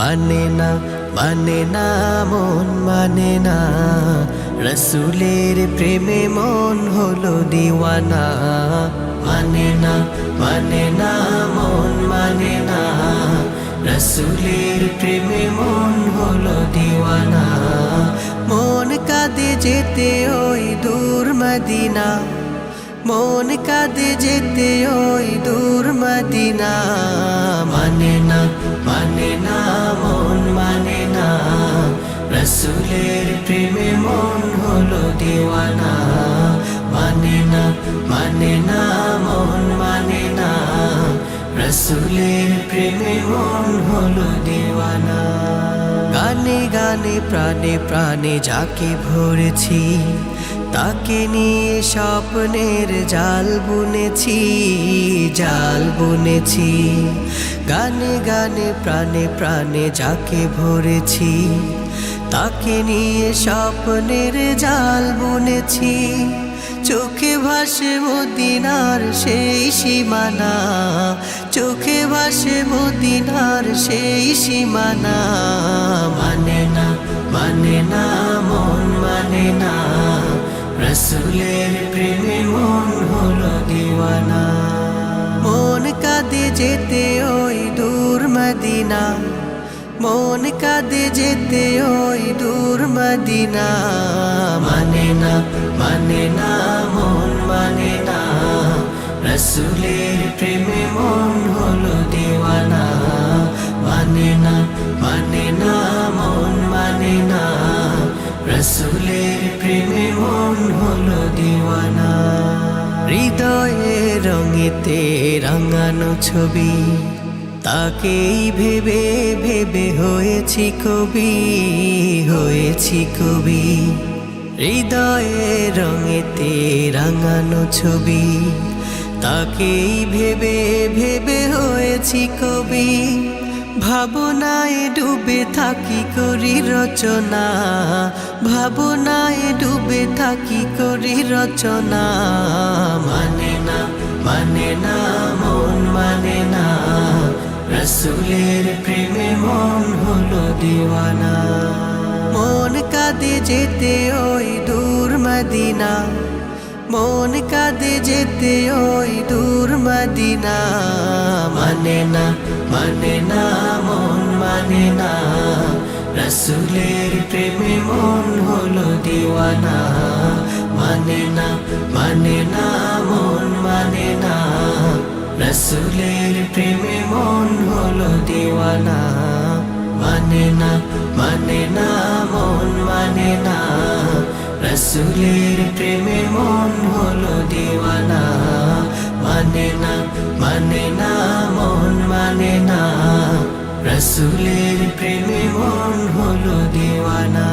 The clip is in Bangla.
মানে না মন মানে না, রসুলের প্রেমে মন হলো দিওয়ানা। মানে না মন মানে না, রসুলের প্রেমে মন হলো দিওয়ানা। মন কাঁদে যেতে ওই দূর মদিনা, মন কাঁদে যেতে ওই দূর মদিনা। মানে না মন মানে না, রসুলের প্রেমে মন হলো দিওয়ানা। মানে না মন মানে না, রসুলের প্রেমে মন হলো দিওয়ানা। গানে গানে প্রাণে প্রাণে যাকে ভরেছি, তাকে নিয়ে স্বপ্নের জাল বুনেছি। গানে গানে প্রাণে প্রাণে যাকে ভরেছি, তাকে নিয়ে স্বপ্নের জাল বুনেছি। চোখে ভাসে মদিনার সেই সীমানা, চোখে ভাসে মদিনার সেই সীমানা। মানে না মন মানে না, রসুলের প্রেমে মন হলো দিওয়ানা। মন কাঁদে যেতে ওই দূর মদিনা, মন কাঁদে যেতে ওই দূর মদিনা। মানে না মন মানে না, রসুলের প্রেমে মন হলো দিওয়ানা। মানে না মন মানে না, রসুলের প্রেমে মন হলো দিওয়ানা। হৃদয়ে রঙেতে রাঙানো ছবি, তাকেই ভেবে ভেবে হয়েছি কবি। হৃদয়ে রঙেতে রাঙানো ছবি, তাকেই ভেবে ভেবে হয়েছি কবি। ভাবনায় ডুবে থাকি করি রচনা, ভাবনায় ডুবে থাকি করি রচনা। মানে না মন মানে না, রসুলের প্রেমে মন হলো দিওয়ানা। মন কাঁদে যেতে ওই দূর মদিনা, মন কাঁদে যেতে ওই দূর মদিনা। মানে না মন মানে না, রসুলের প্রেমে মন হলো দিওয়ানা। মানে না মন মানে না, রসুলের প্রেমে মন হলো দিওয়ানা। মানে না মন মানে না, রসুলের প্রেমে মন হলো দিওয়ানা। মানে না মন মানে না, রসুলের প্রেমে মন হলো দিওয়ানা।